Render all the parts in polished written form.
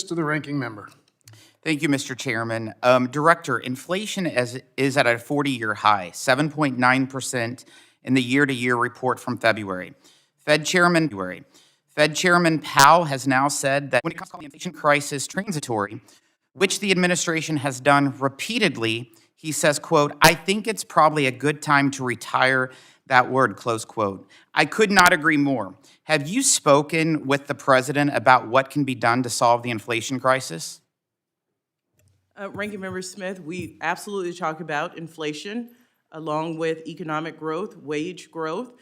To the ranking member. Thank you, Mr. Chairman. Director, inflation is at a 40-year high, 7.9% in the year-to-year report from February. Fed Chairman Powell has now said that when it comes to the inflation crisis transitory, which the administration has done repeatedly, he says, quote, "I think it's probably a good time to retire that word," close quote. I could not agree more. Have you spoken with the president about what can be done to solve the inflation crisis? Ranking Member Smith, we absolutely talk about inflation along with economic growth, wage growth.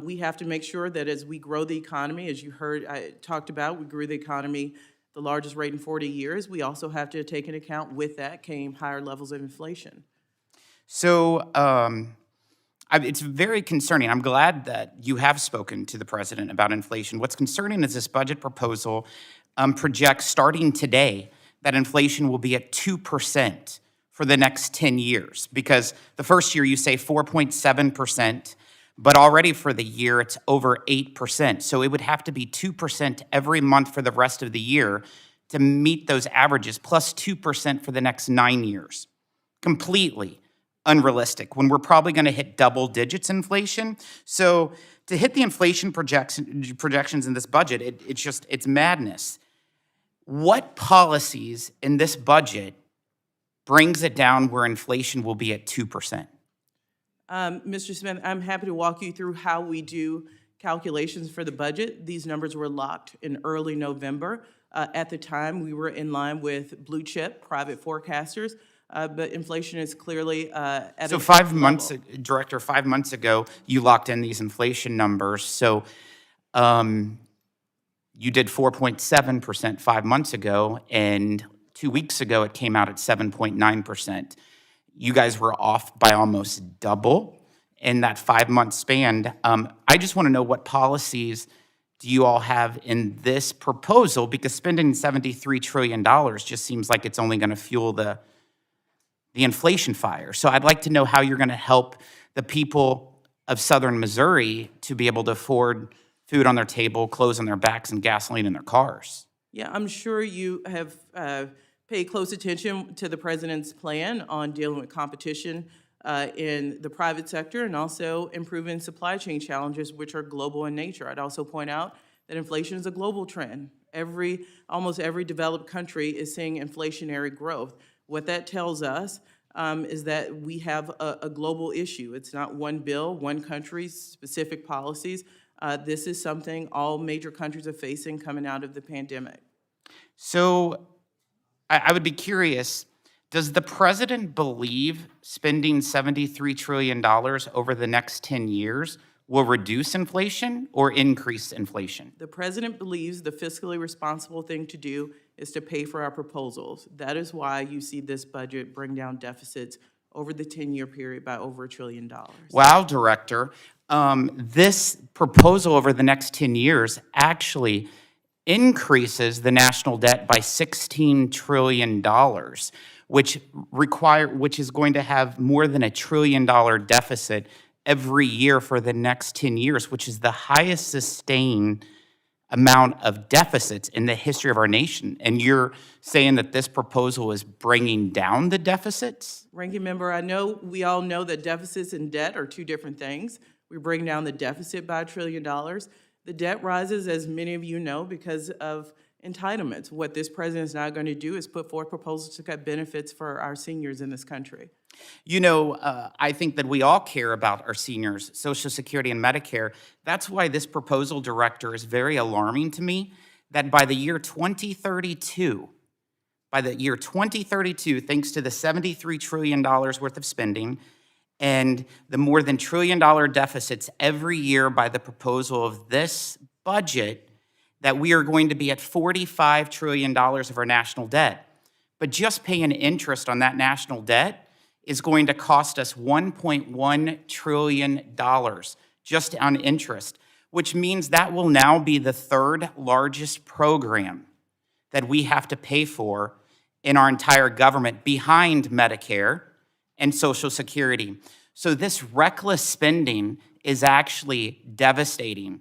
We have to make sure that as we grow the economy, as you heard I talked about, we grew the economy the largest rate in 40 years. We also have to take into account with that came higher levels of inflation. So it's very concerning. I'm glad that you have spoken to the president about inflation. What's concerning is this budget proposal projects starting today that inflation will be at 2% for the next 10 years. Because the first year you say 4.7%, but already for the year it's over 8%. So it would have to be 2% every month for the rest of the year to meet those averages, plus 2% for the next 9 years. Completely unrealistic when we're probably going to hit double digits inflation. So to hit the inflation projections in this budget, it's madness. What policies in this budget brings it down where inflation will be at 2%? Mr. Smith, I'm happy to walk you through how we do calculations for the budget. These numbers were locked in early November. At the time, we were in line with blue chip private forecasters, but inflation is clearly at so a 5 months, level. Director, 5 months ago, you locked in these inflation numbers. So you did 4.7% 5 months ago, and 2 weeks ago it came out at 7.9%. You guys were off by almost double in that 5-month span. I just want to know, what policies do you all have in this proposal? Because spending $73 trillion just seems like it's only going to fuel the inflation fire. So I'd like to know how you're going to help the people of Southern Missouri to be able to afford food on their table, clothes on their backs, and gasoline in their cars. Yeah, I'm sure you have paid close attention to the president's plan on dealing with competition in the private sector and also improving supply chain challenges, which are global in nature. I'd also point out that inflation is a global trend. Almost every developed country is seeing inflationary growth. What that tells us is that we have a global issue. It's not one bill, one country, specific policies. This is something all major countries are facing coming out of the pandemic. So I would be curious, does the president believe spending $73 trillion over the next 10 years will reduce inflation or increase inflation? The president believes the fiscally responsible thing to do is to pay for our proposals. That is why you see this budget bring down deficits over the 10-year period by over $1 trillion. Wow, Director. This proposal over the next 10 years actually increases the national debt by $16 trillion, which is going to have more than $1 trillion deficit every year for the next 10 years, which is the highest sustained amount of deficits in the history of our nation. And you're saying that this proposal is bringing down the deficits? Ranking Member, I know we all know that deficits and debt are two different things. We bring down the deficit by $1 trillion. The debt rises, as many of you know, because of entitlements. What this president is now going to do is put forth proposals to cut benefits for our seniors in this country. You know, I think that we all care about our seniors, Social Security and Medicare. That's why this proposal, Director, is very alarming to me, that by the year 2032, thanks to the $73 trillion worth of spending and the more than $1 trillion deficits every year by the proposal of this budget, that we are going to be at $45 trillion of our national debt. But just paying interest on that national debt is going to cost us $1.1 trillion just on interest, which means that will now be the third largest program that we have to pay for in our entire government, behind Medicare and Social Security. So this reckless spending is actually devastating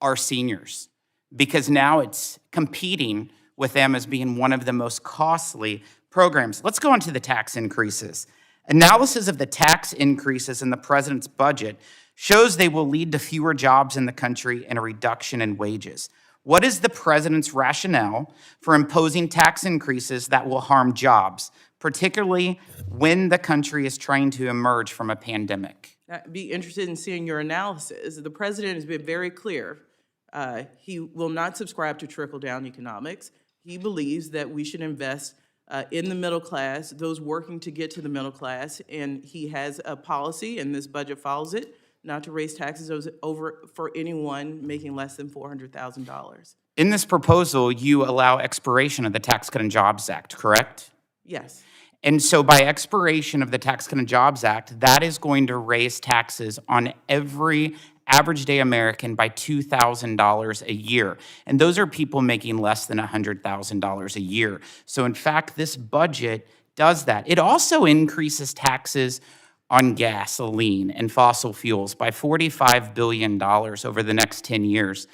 our seniors, because now it's competing with them as being one of the most costly programs. Let's go on to the tax increases. Analysis of the tax increases in the president's budget shows they will lead to fewer jobs in the country and a reduction in wages. What is the president's rationale for imposing tax increases that will harm jobs, particularly when the country is trying to emerge from a pandemic? I'd be interested in seeing your analysis. The president has been very clear. He will not subscribe to trickle-down economics. He believes that we should invest in the middle class, those working to get to the middle class, and he has a policy, and this budget follows it, not to raise taxes over for anyone making less than $400,000. In this proposal, you allow expiration of the Tax Cut and Jobs Act, correct? Yes. And so by expiration of the Tax Cut and Jobs Act, that is going to raise taxes on every average day American by $2,000 a year. And those are people making less than $100,000 a year. So in fact, this budget does that. It also increases taxes on gasoline and fossil fuels by $45 billion over the next 10 years.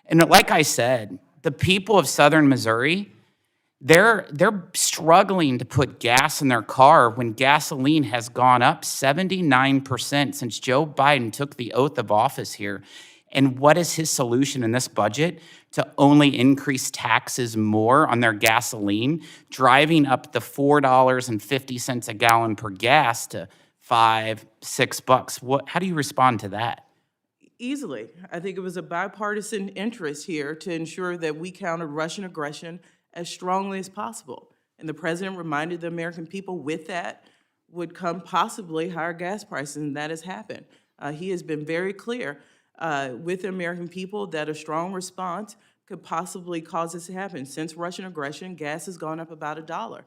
And like I said, the people of southern Missouri, they're struggling to put gas in their car when gasoline has gone up 79% since Joe Biden took the oath of office here. And what is his solution in this budget? To only increase taxes more on their gasoline, driving up the $4.50 a gallon per gas to $5, $6. How do you respond to that? Easily. I think it was a bipartisan interest here to ensure that we countered Russian aggression as strongly as possible. And the president reminded the American people with that would come possibly higher gas prices, and that has happened. He has been very clear with the American people that a strong response could possibly cause this to happen. Since Russian aggression, gas has gone up about $1.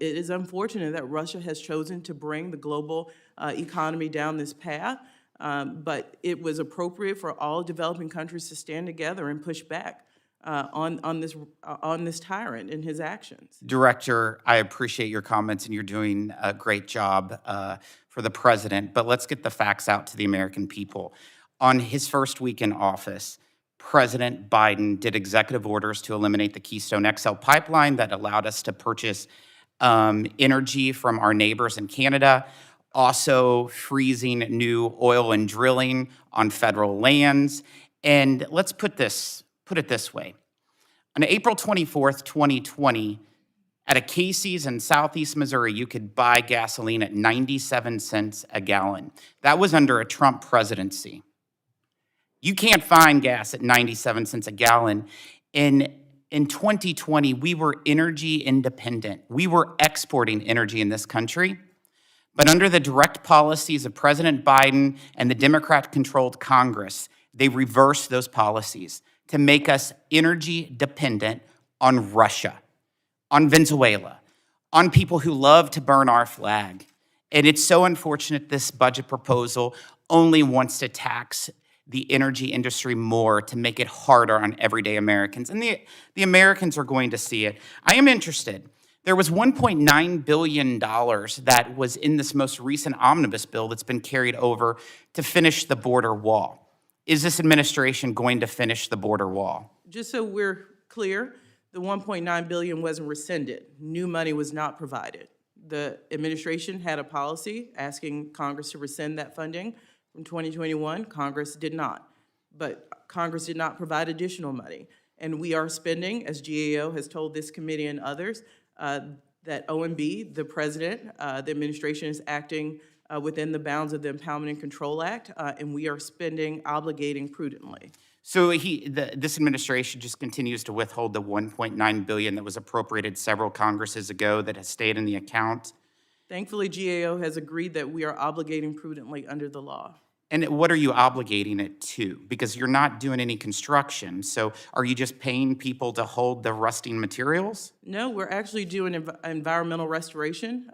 It is unfortunate that Russia has chosen to bring the global economy down this path, but it was appropriate for all developing countries to stand together and push back on this tyrant and his actions. Director, I appreciate your comments, and you're doing a great job for the president, but let's get the facts out to the American people. On his first week in office, President Biden did executive orders to eliminate the Keystone XL pipeline that allowed us to purchase energy from our neighbors in Canada, also freezing new oil and drilling on federal lands. And let's put it this way. On April 24th, 2020, at a Casey's in Southeast Missouri, you could buy gasoline at 97 cents a gallon. That was under a Trump presidency. You can't find gas at 97 cents a gallon. In 2020, we were energy independent. We were exporting energy in this country. But under the direct policies of President Biden and the Democrat-controlled Congress, they reversed those policies to make us energy dependent on Russia, on Venezuela, on people who love to burn our flag. And it's so unfortunate this budget proposal only wants to tax the energy industry more to make it harder on everyday Americans. And the Americans are going to see it. I am interested. There was $1.9 billion that was in this most recent omnibus bill that's been carried over to finish the border wall. Is this administration going to finish the border wall? Just so we're clear, the $1.9 billion wasn't rescinded. New money was not provided. The administration had a policy asking Congress to rescind that funding from 2021. Congress did not. But Congress did not provide additional money. And we are spending, as GAO has told this committee and others, that OMB, the president, the administration is acting within the bounds of the Empowerment and Control Act, and we are spending, obligating prudently. So this administration just continues to withhold the $1.9 billion that was appropriated several Congresses ago that has stayed in the account? Thankfully, GAO has agreed that we are obligating prudently under the law. And what are you obligating it to? Because you're not doing any construction, so are you just paying people to hold the rusting materials? No, we're actually doing environmental restoration,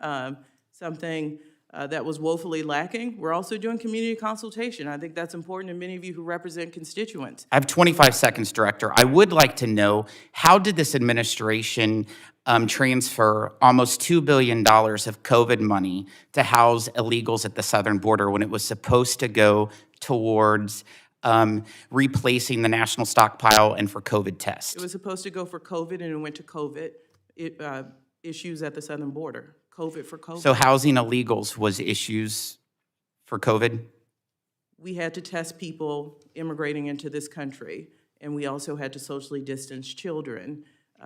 something that was woefully lacking. We're also doing community consultation. I think that's important to many of you who represent constituents. I have 25 seconds, Director. I would like to know, how did this administration transfer almost $2 billion of COVID money to house illegals at the southern border when it was supposed to go towards replacing the national stockpile and for COVID tests. It was supposed to go for COVID, and it went to COVID issues at the southern border. COVID for COVID. So housing illegals was issues for COVID? We had to test people immigrating into this country, and we also had to socially distance children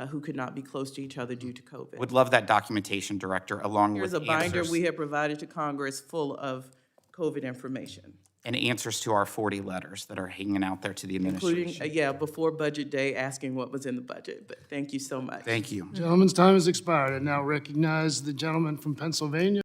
who could not be close to each other due to COVID. Would love that documentation, Director, along Here's with a binder answers, we have provided to Congress full of COVID information, and answers to our 40 letters that are hanging out there to the including, administration. before Budget Day, asking what was in the budget. But thank you so much. Thank you. Gentleman's time has expired. I now recognize the gentleman from Pennsylvania.